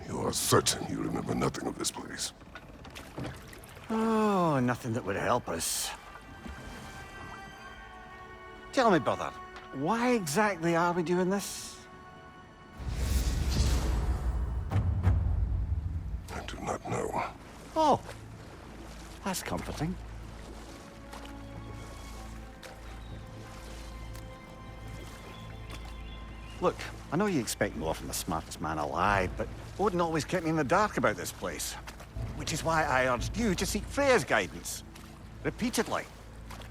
You are certain you remember nothing of this place? Oh, nothing that would help us. Tell me, brother, why exactly are we doing this? I do not know. Oh, that's comforting. Look, I know you expect more from the smartest man alive, but Odin always kept me in the dark about this place. Which is why I urged you to seek Freya's guidance. Repeatedly.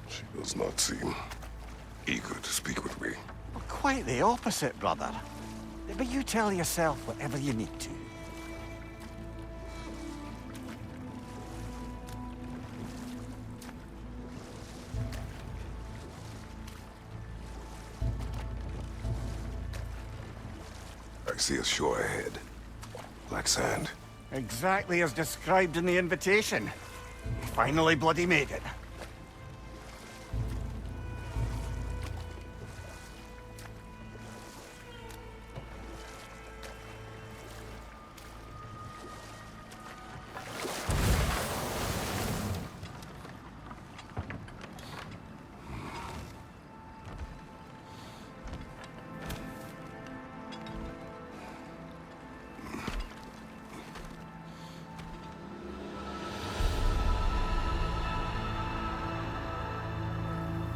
She does not seem eager to speak with me. Well, quite the opposite, brother. But you tell yourself whatever you need to. I see a shore ahead. Black sand. Exactly as described in the invitation. We finally bloody made it.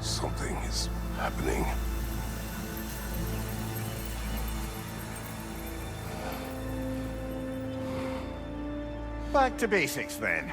Something is happening. Back to basics, then.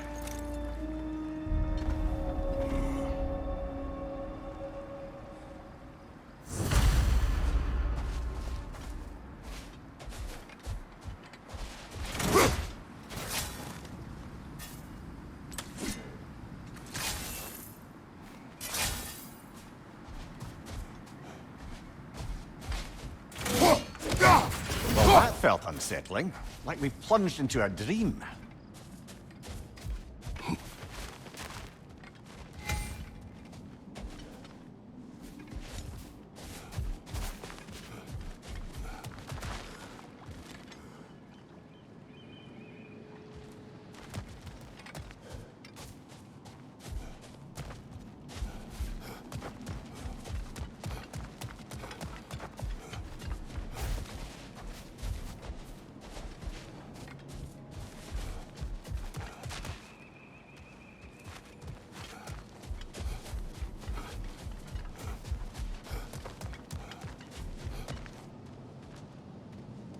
Well, that felt unsettling. Like we plunged into a dream.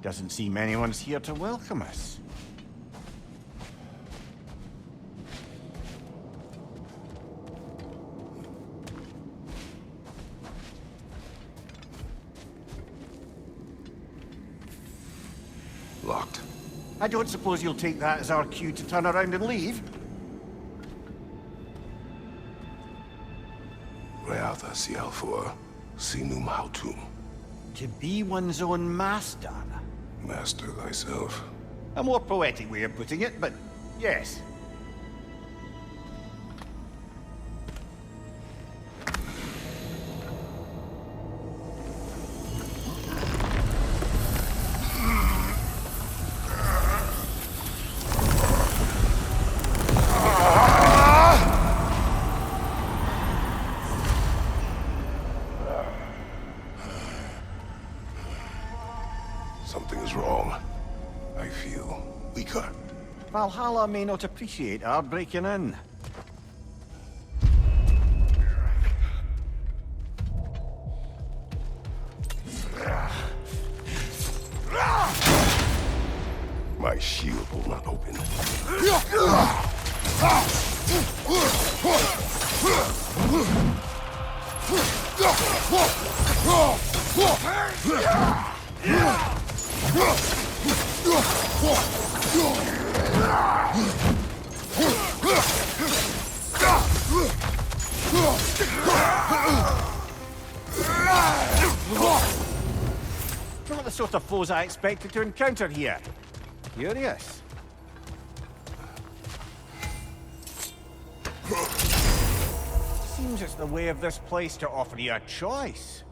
Doesn't seem anyone's here to welcome us. Locked. I don't suppose you'll take that as our cue to turn around and leave? Reatha Sialfor, Sinum Hautum. To be one's own master. Master thyself. A more poetic way of putting it, but yes. Something is wrong. I feel weaker. Valhalla may not appreciate our breaking in. My shield will not open. Not the sort of foes I expected to encounter here. Curious. Seems it's the way of this place to offer you a choice.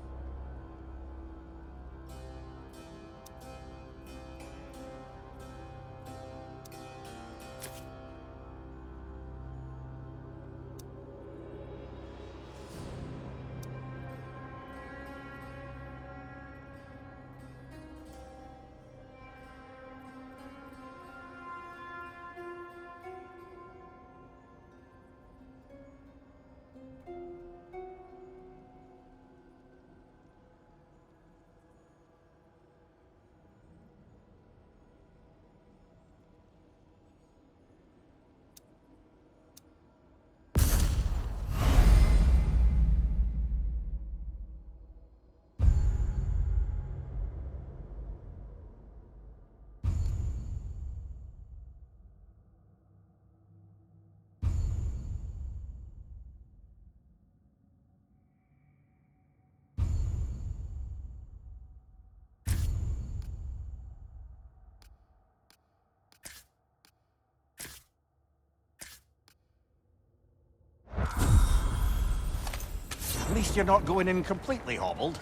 least you're not going in completely hobbled.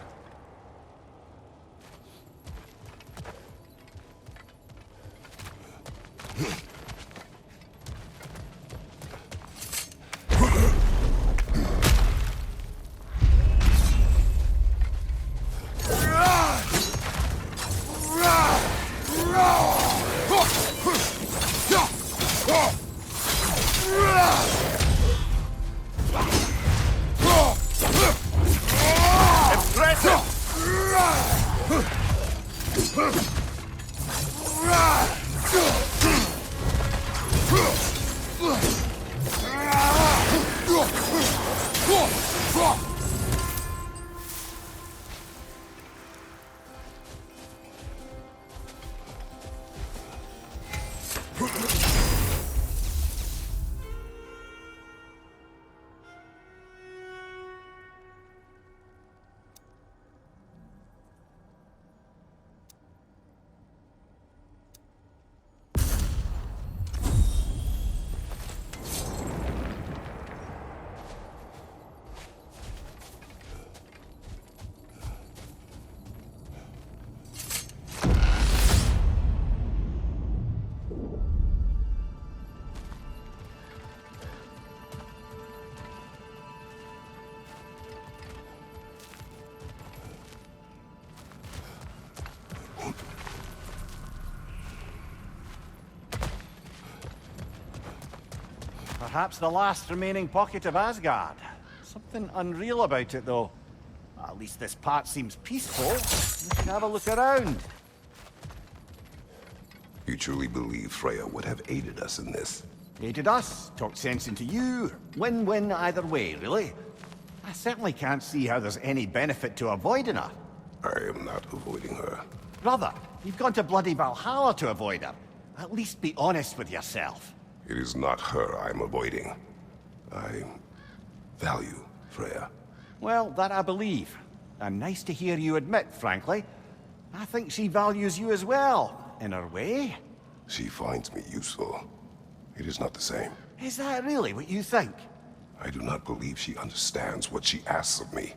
Perhaps the last remaining pocket of Asgard. Something unreal about it, though. At least this part seems peaceful. We should have a look around. You truly believe Freya would have aided us in this? Aided us, talked sense into you. Win-win either way, really. I certainly can't see how there's any benefit to avoiding her. I am not avoiding her. Brother, you've gone to bloody Valhalla to avoid her. At least be honest with yourself. It is not her I'm avoiding. I value Freya. Well, that I believe. And nice to hear you admit, frankly. I think she values you as well, in her way. She finds me useful. It is not the same. Is that really what you think? I do not believe she understands what she asks of me.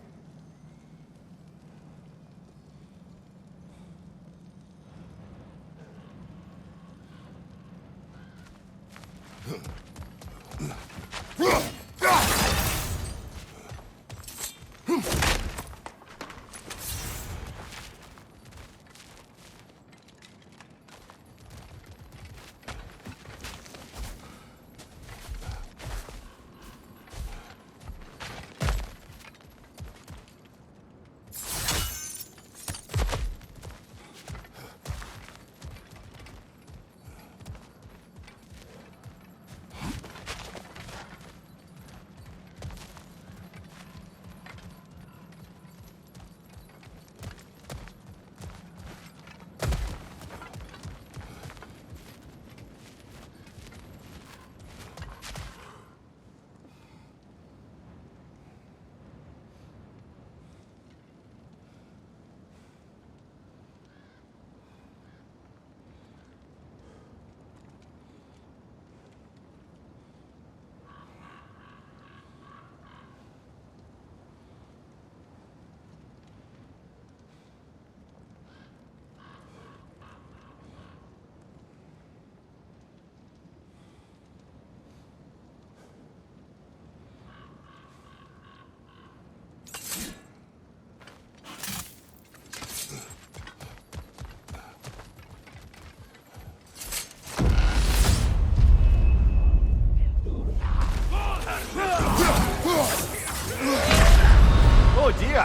Oh dear!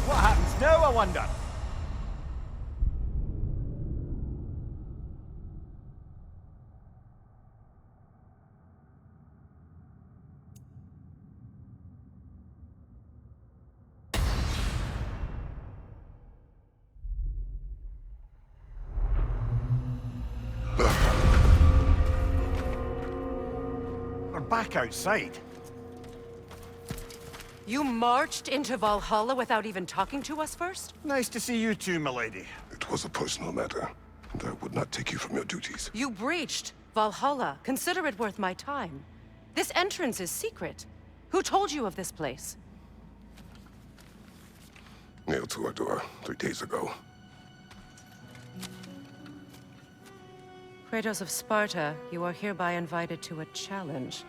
What happens now, I wonder? We're back outside. You marched into Valhalla without even talking to us first? Nice to see you too, milady. It was a personal matter, and I would not take you from your duties. You breached Valhalla. Consider it worth my time. This entrance is secret. Who told you of this place? Nailed to our door 3 days ago. Kratos of Sparta, you are hereby invited to a challenge.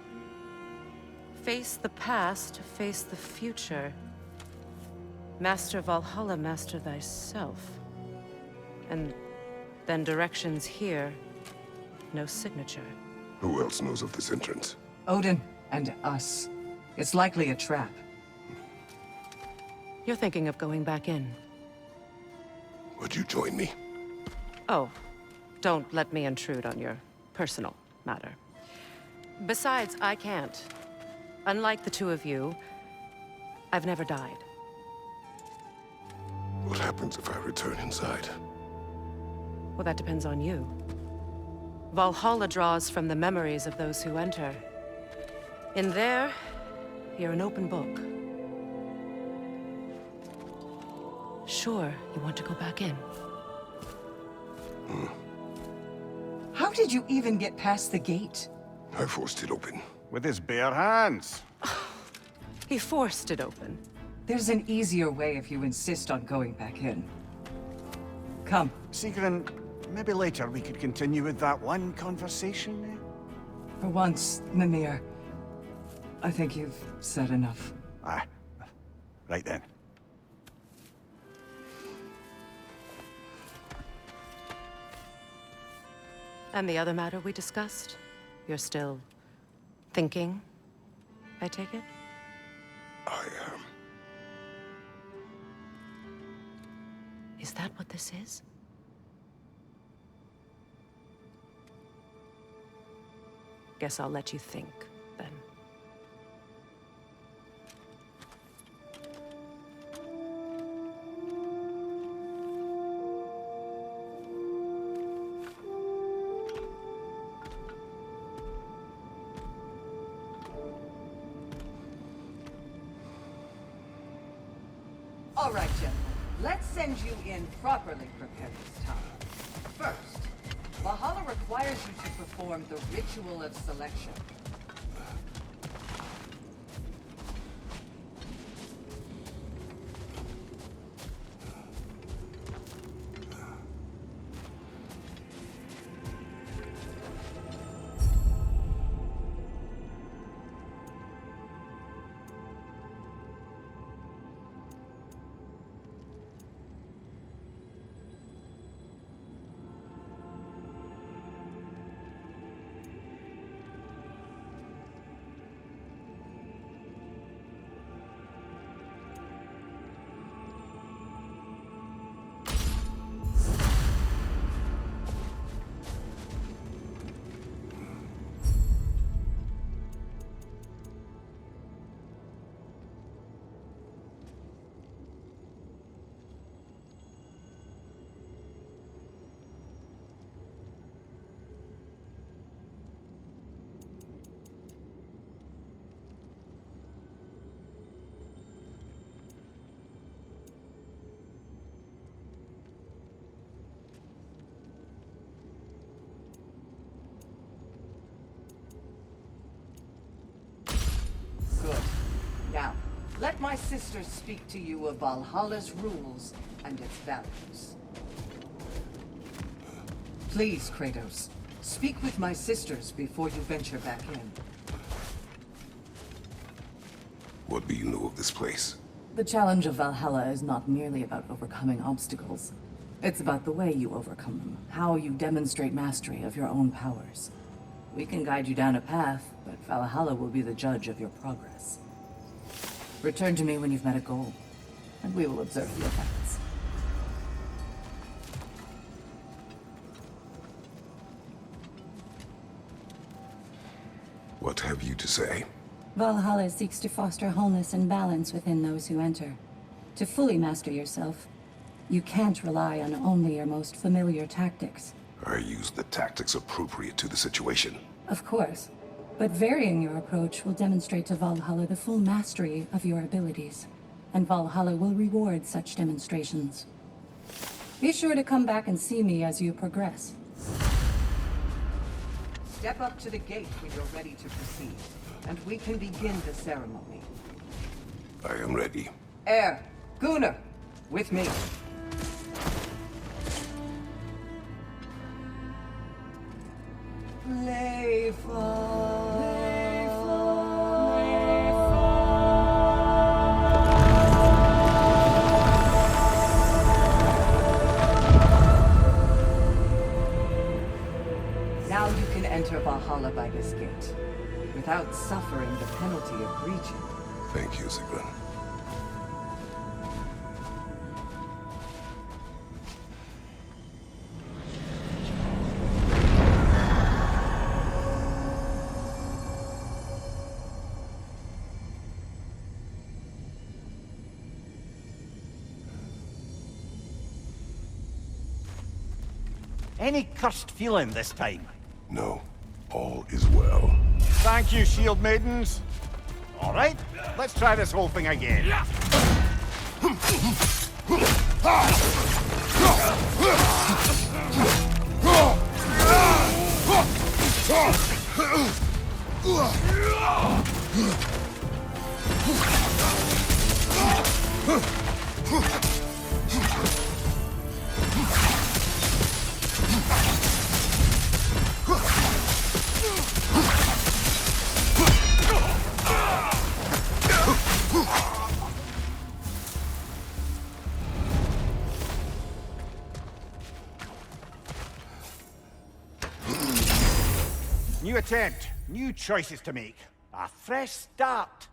Face the past, face the future. Master Valhalla, master thyself. And then directions here, no signature. Who else knows of this entrance? Odin and us. It's likely a trap. You're thinking of going back in. Would you join me? Oh, don't let me intrude on your personal matter. Besides, I can't. Unlike the two of you, I've never died. What happens if I return inside? Well, that depends on you. Valhalla draws from the memories of those who enter. In there, you're an open book. Sure, you want to go back in. How did you even get past the gate? I forced it open. With his bare hands. He forced it open. There's an easier way if you insist on going back in. Come. Sigrun, maybe later we could continue with that one conversation, eh? For once, Mimir, I think you've said enough. Aye. Right then. And the other matter we discussed? You're still thinking, I take it? I am. Is that what this is? Guess I'll let you think, then. All right, gentlemen. Let's send you in properly prepared this time. First, Valhalla requires you to perform the ritual of selection. Good. Now, let my sister speak to you of Valhalla's rules and its values. Please, Kratos, speak with my sisters before you venture back in. What do you know of this place? The challenge of Valhalla is not merely about overcoming obstacles. It's about the way you overcome them, how you demonstrate mastery of your own powers. We can guide you down a path, but Valhalla will be the judge of your progress. Return to me when you've met a goal, and we will observe the effects. What have you to say? Valhalla seeks to foster wholeness and balance within those who enter. To fully master yourself, you can't rely on only your most familiar tactics. I use the tactics appropriate to the situation. Of course, but varying your approach will demonstrate to Valhalla the full mastery of your abilities, and Valhalla will reward such demonstrations. Be sure to come back and see me as you progress. Step up to the gate when you're ready to proceed, and we can begin the ceremony. I am ready. Gunnar, With me. Now you can enter Valhalla by this gate, without suffering the penalty of breaching. Thank you, Sigrun. Any cursed feeling this time? No, all is well. Thank you, shield maidens. All right, let's try this whole thing again. New attempt, new choices to make. A fresh start.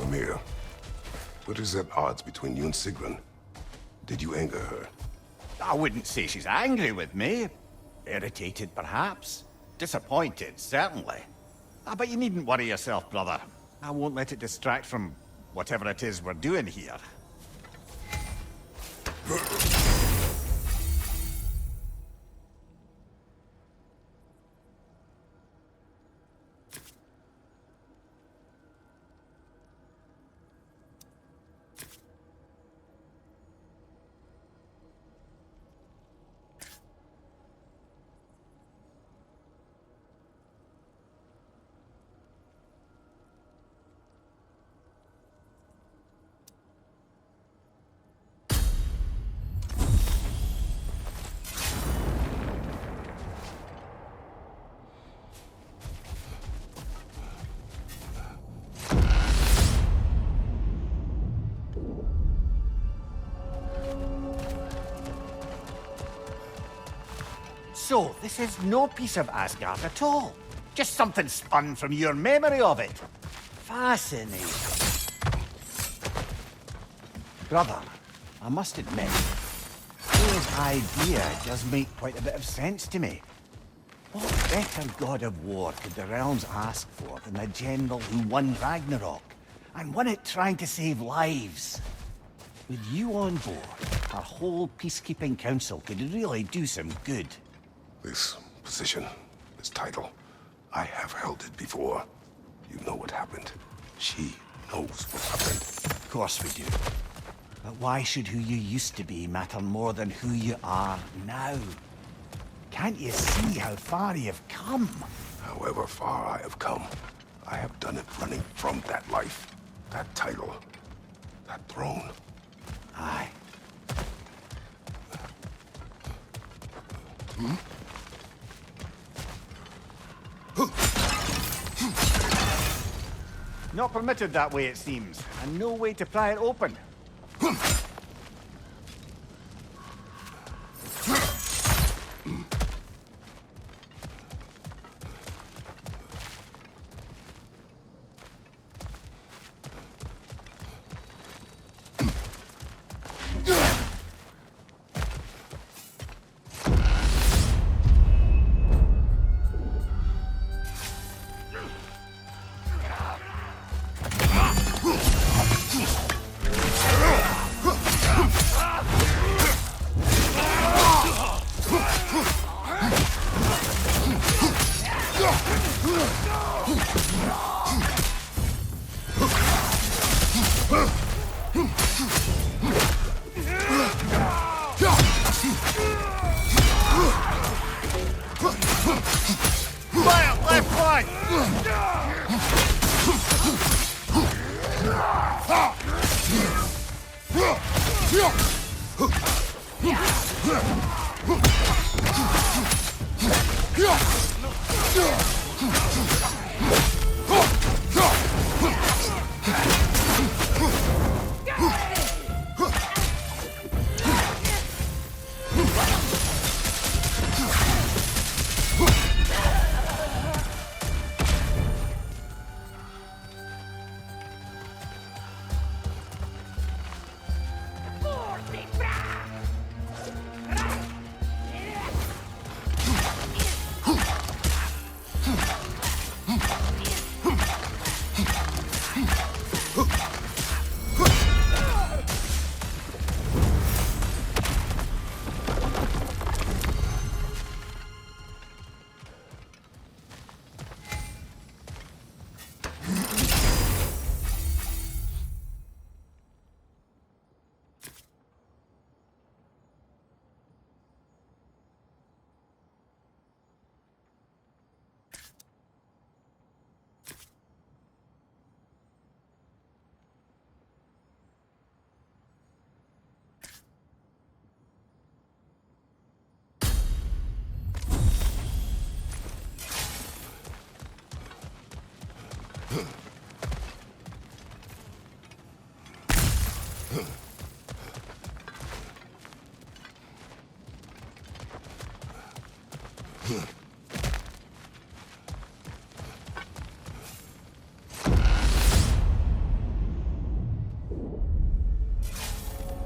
Amir, what is at odds between you and Sigrun? Did you anger her? I wouldn't say she's angry with me. Irritated, perhaps. Disappointed, certainly. But you needn't worry yourself, brother. I won't let it distract from whatever it is we're doing here. So, this is no piece of Asgard at all. Just something spun from your memory of it. Fascinating. Brother, I must admit, Freya's idea does make quite a bit of sense to me. What better god of war could the realms ask for than a general who won Ragnarök, and won it trying to save lives? With you on board, our whole peacekeeping council could really do some good. This position, this title, I have held it before. You know what happened. She knows what happened. Of course we do. But why should who you used to be matter more than who you are now? Can't you see how far you've come? However far I have come, I have done it running from that life, that title, that throne. Aye. Not permitted that way, it seems, and no way to pry it open.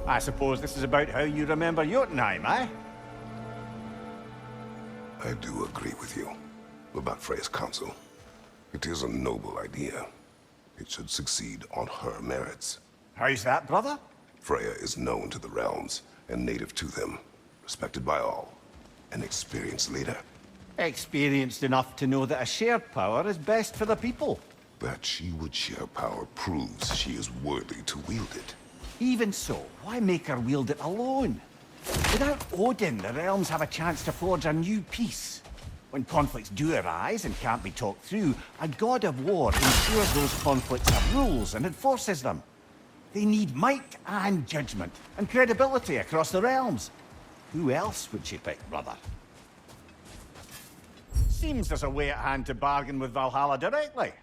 I suppose this is about how you remember Jotunheim, eh? I do agree with you about Freya's council. It is a noble idea. It should succeed on her merits. How's that, brother? Freya is known to the realms and native to them, respected by all. An experienced leader. Experienced enough to know that a shared power is best for the people. That she would share power proves she is worthy to wield it. Even so, why make her wield it alone? Without Odin, the realms have a chance to forge a new peace. When conflicts do arise and can't be talked through, a god of war ensures those conflicts have rules and enforces them. They need might and judgment, and credibility across the realms. Who else would she pick, brother? Seems there's a way at hand to bargain with Valhalla directly.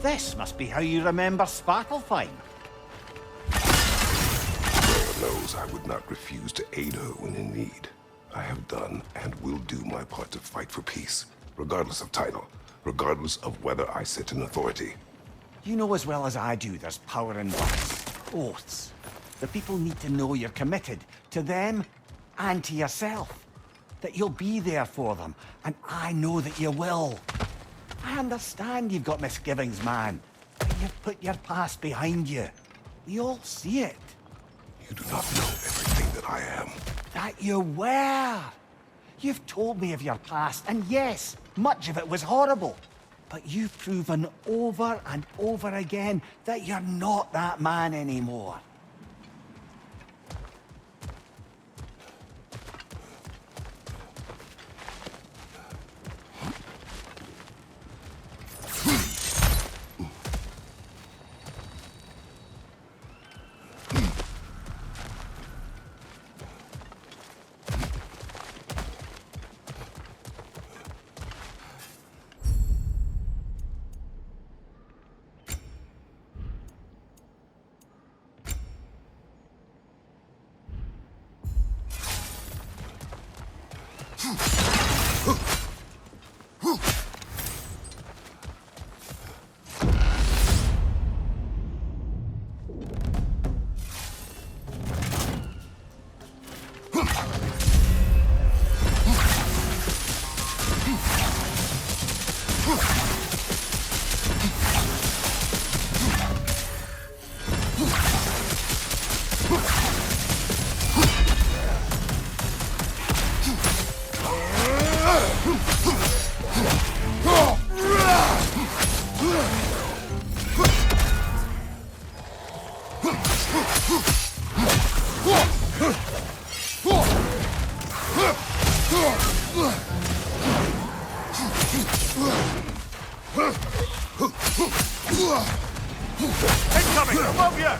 This must be how you remember Sparklefine. Lord knows I would not refuse to aid her when in need. I have done and will do my part to fight for peace, regardless of title, regardless of whether I sit in authority. You know as well as I do there's power in words, oaths. The people need to know you're committed to them and to yourself. That you'll be there for them, and I know that you will. I understand you've got misgivings, man, but you've put your past behind you. We all see it. You do not know everything that I am. That you were. You've told me of your past, and yes, much of it was horrible. But you've proven over and over again that you're not that man anymore. Incoming! Above you!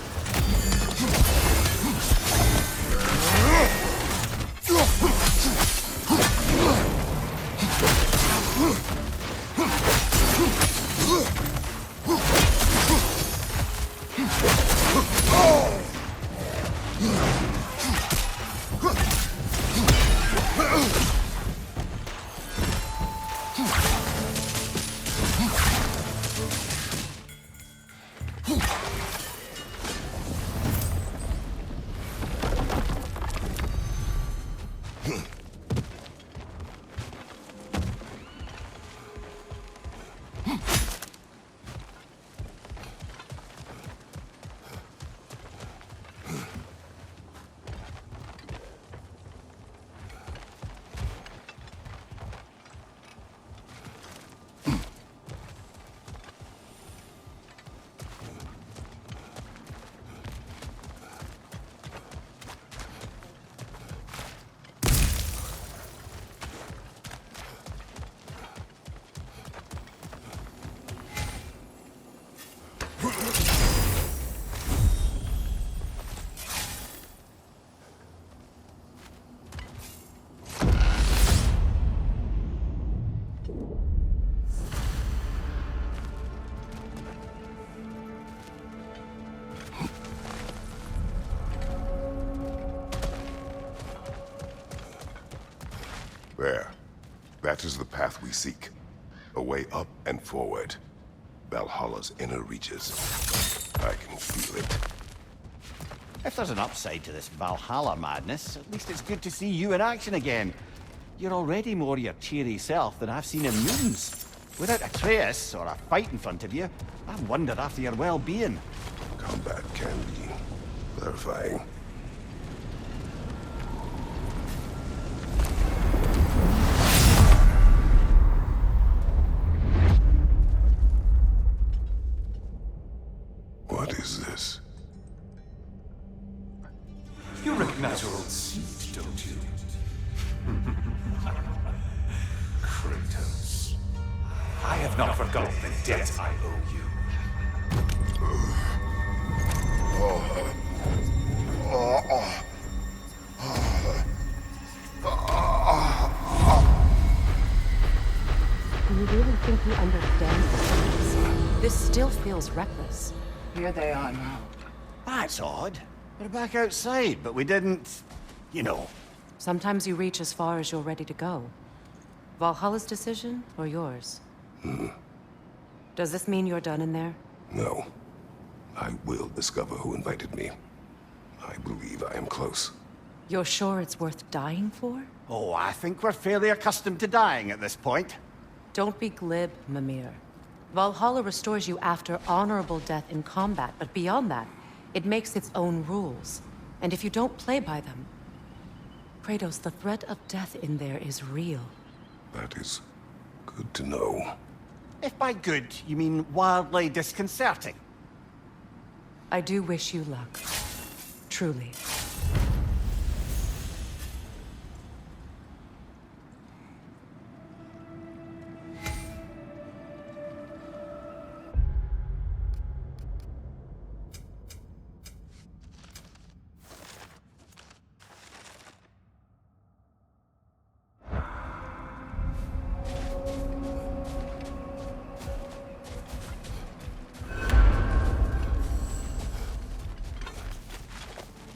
There. That is the path we seek. A way up and forward. Valhalla's inner reaches. I can feel it. If there's an upside to this Valhalla madness, at least it's good to see you in action again. You're already more your cheery self than I've seen in moons. Without a trace or a fight in front of you, I've wondered after your well-being. Combat can be clarifying. What is this? You recognize your old seat, don't you? Kratos. I have not forgotten the debt I owe you. Do you really think he understands this? This still was reckless. Here they are now. That's odd. We're back outside, but we didn't... You know. Sometimes you reach as far as you're ready to go. Valhalla's decision, or yours? Does this mean you're done in there? No. I will discover who invited me. I believe I am close. You're sure it's worth dying for? Oh, I think we're fairly accustomed to dying at this point. Don't be glib, Mimir. Valhalla restores you after honorable death in combat, but beyond that, it makes its own rules. And if you don't play by them... Kratos, the threat of death in there is real. That is good to know. If by good, you mean wildly disconcerting. I do wish you luck. Truly.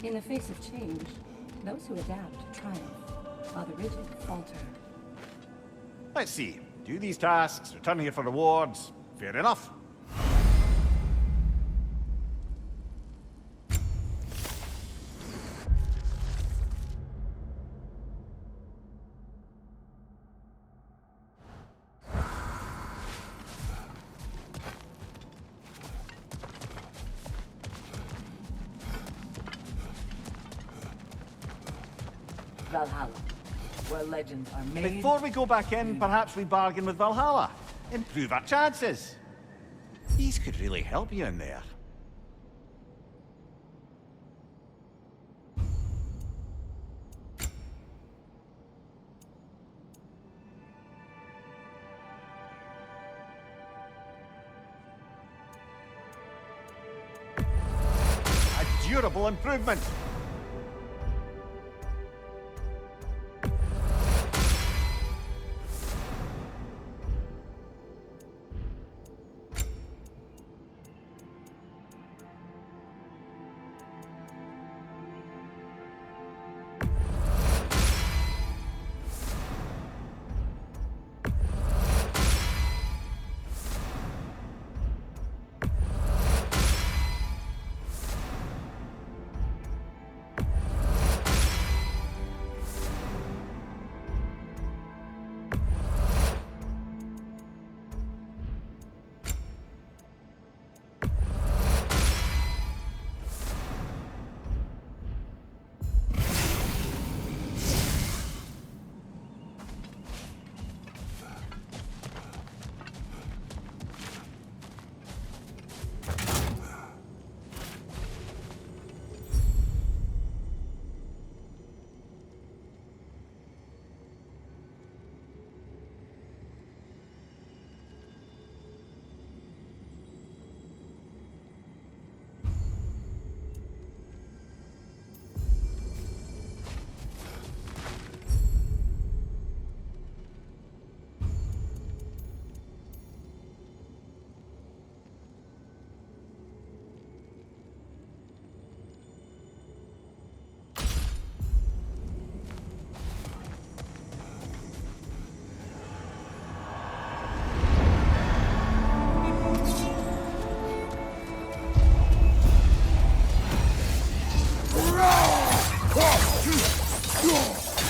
In the face of change, those who adapt triumph, while the rigid falter. Let's see. Do these tasks, return here for rewards. Fair enough. Valhalla, where legends are made. Before we go back in, perhaps we bargain with Valhalla. Improve our chances. These could really help you in there. A durable improvement.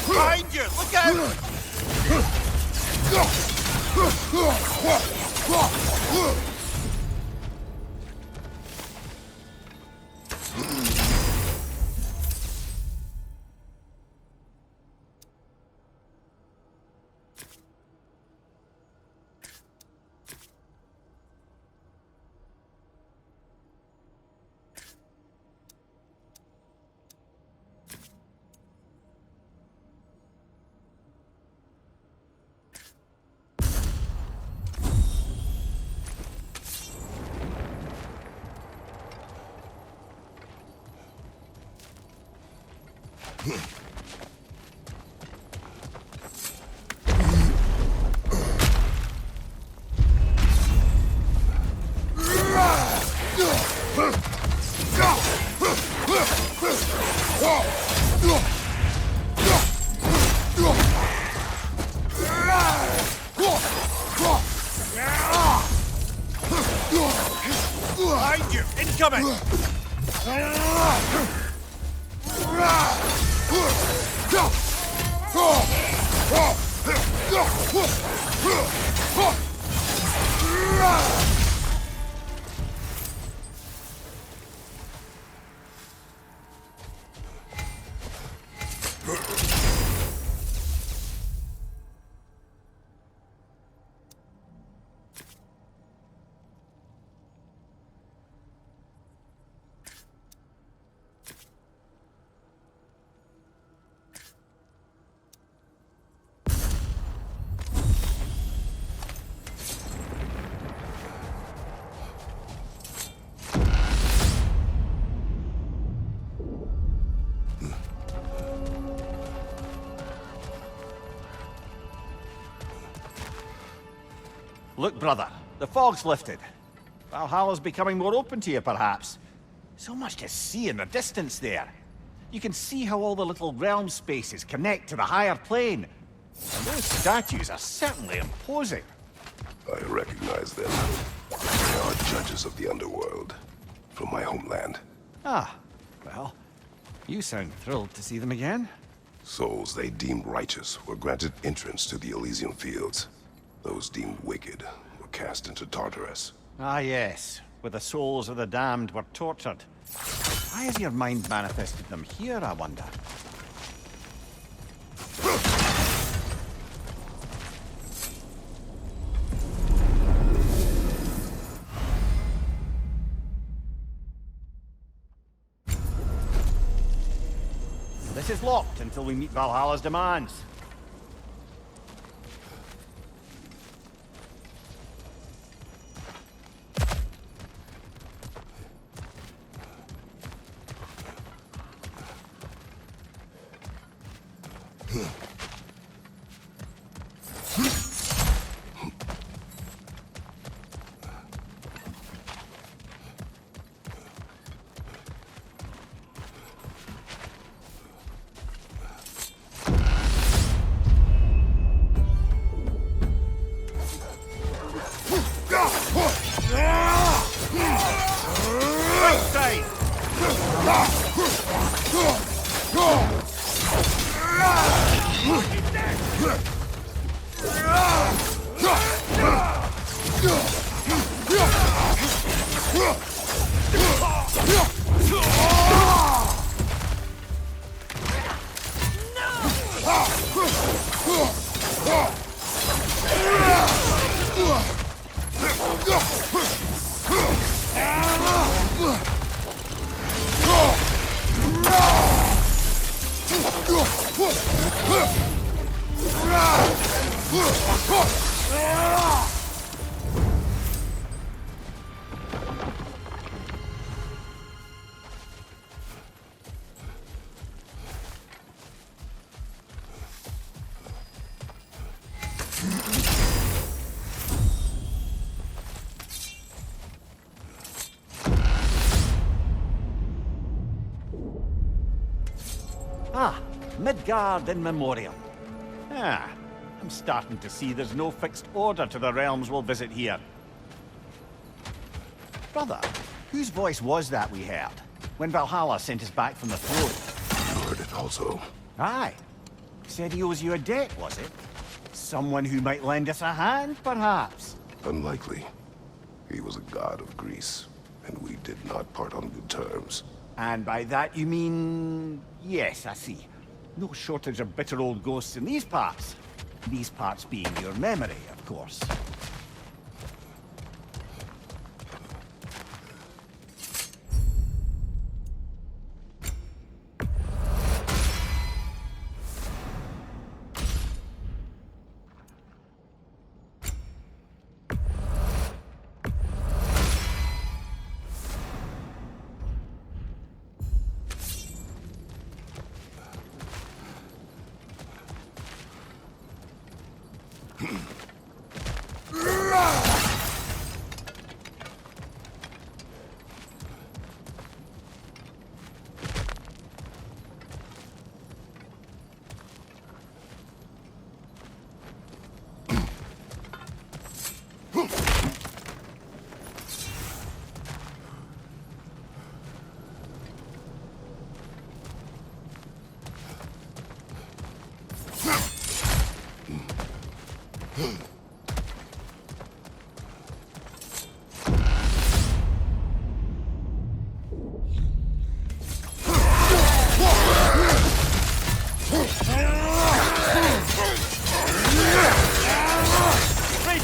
Behind you! Look out! you! Incoming! Look, brother, the fog's lifted. Valhalla's becoming more open to you, perhaps. So much to see in the distance there. You can see how all the little realm spaces connect to the higher plane. And those statues are certainly imposing. I recognize them. They are judges of the underworld. From my homeland. Ah, well, you sound thrilled to see them again. Souls they deemed righteous were granted entrance to the Elysian fields. Those deemed wicked were cast into Tartarus. Ah, yes, where the souls of the damned were tortured. Why has your mind manifested them here, I wonder? This is locked until we meet Valhalla's demands. Ah, Midgard in memoriam. Ah, I'm starting to see there's no fixed order to the realms we'll visit here. Brother, whose voice was that we heard when Valhalla sent us back from the throne? You heard it also. Aye. Said he owes you a debt, was it? Someone who might lend us a hand, perhaps? Unlikely. He was a god of Greece, and we did not part on good terms. And by that you mean... Yes, I see. No shortage of bitter old ghosts in these parts. These parts being your memory, of course.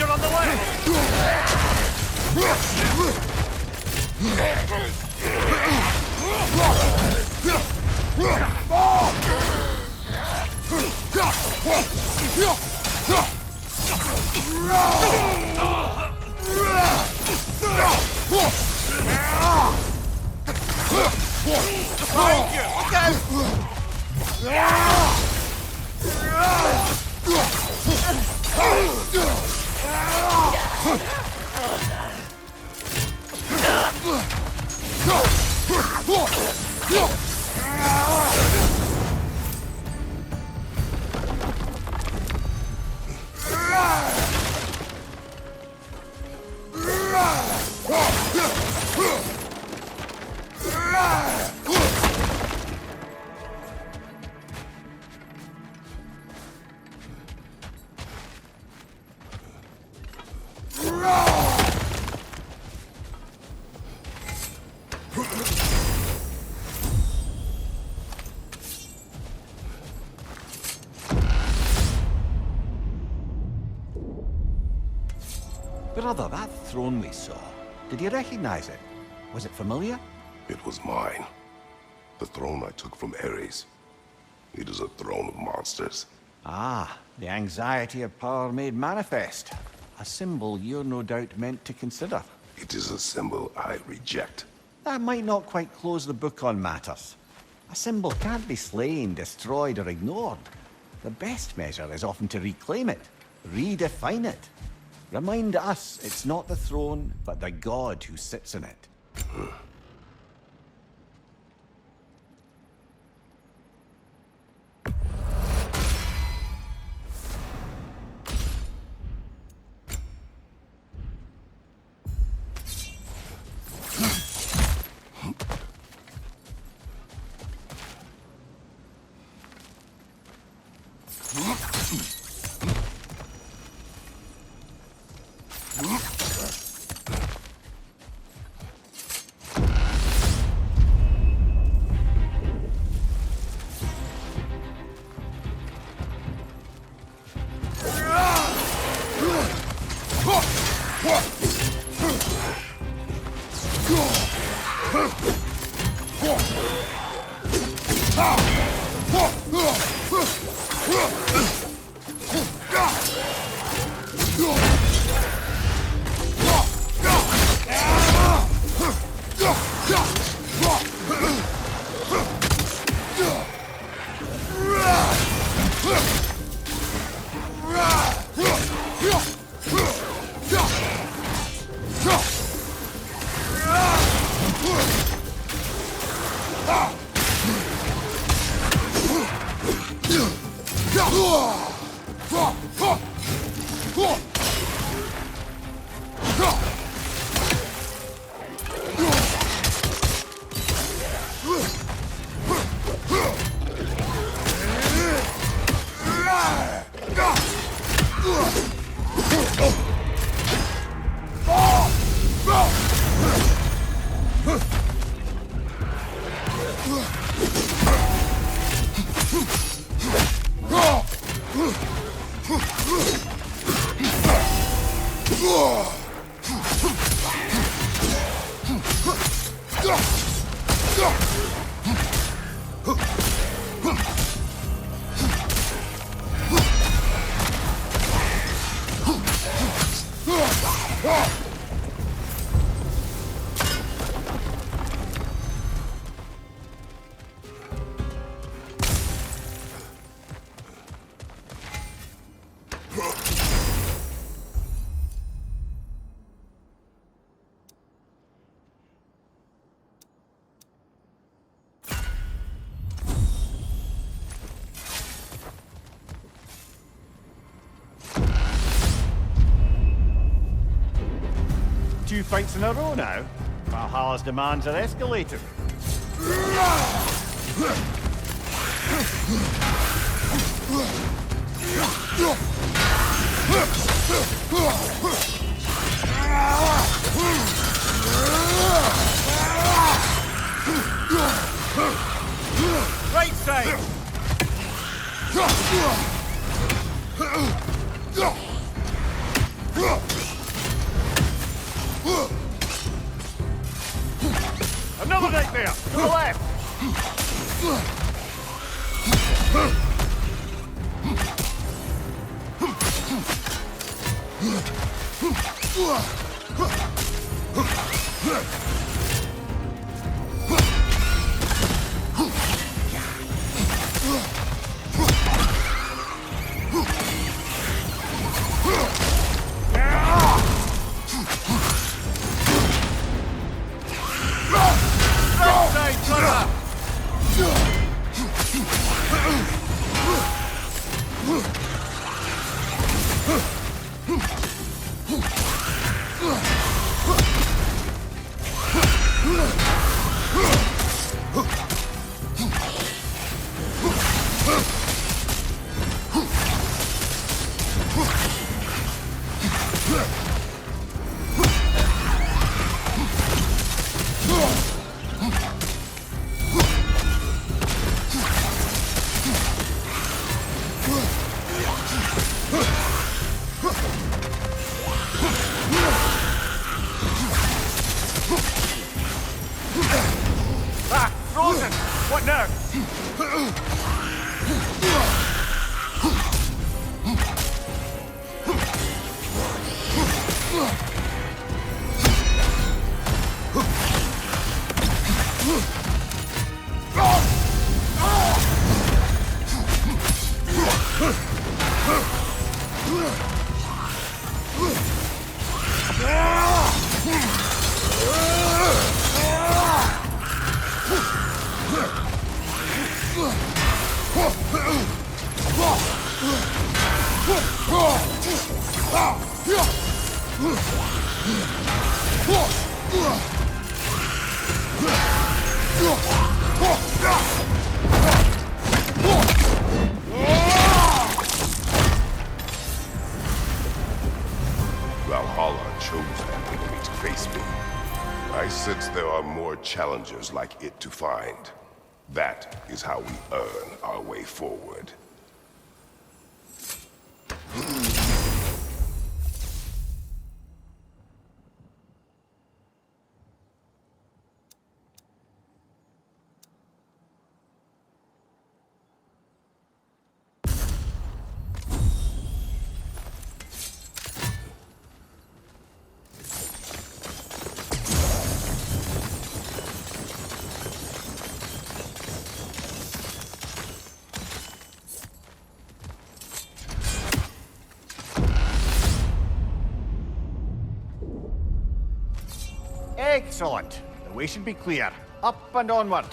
Danger on the way! Brother, that throne we saw, did you recognize it? Was it familiar? It was mine. The throne I took from Ares. It is a throne of monsters. Ah, the anxiety of power made manifest. A symbol you're no doubt meant to consider. It is a symbol I reject. That might not quite close the book on matters. A symbol can't be slain, destroyed, or ignored. The best measure is often to reclaim it, redefine it. Remind us it's not the throne, but the god who sits in it. Two fights in a row now. Valhalla's demands are escalating. Right side! Right there! To the left! Frozen! What now? Valhalla chose an enemy to face me. I sense there are more challengers like it to find. That is how we earn our way forward. Excellent. The way should be clear. Up and onward.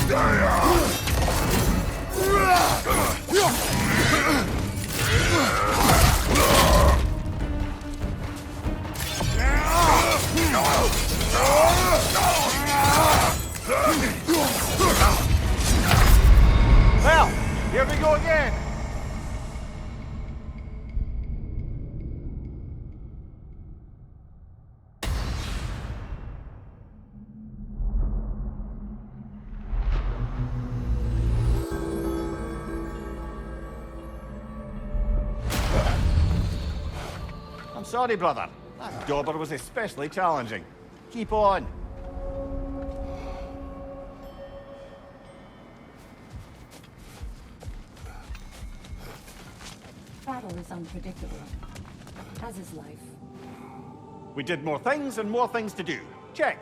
Well, here we go again. I'm sorry, brother. That dauber was especially challenging. Keep on. Battle is unpredictable, as is life. We did more things and more things to do. Check.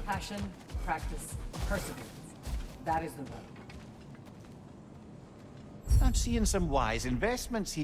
Passion, practice, perseverance. That is the road. I'm seeing some wise investments here.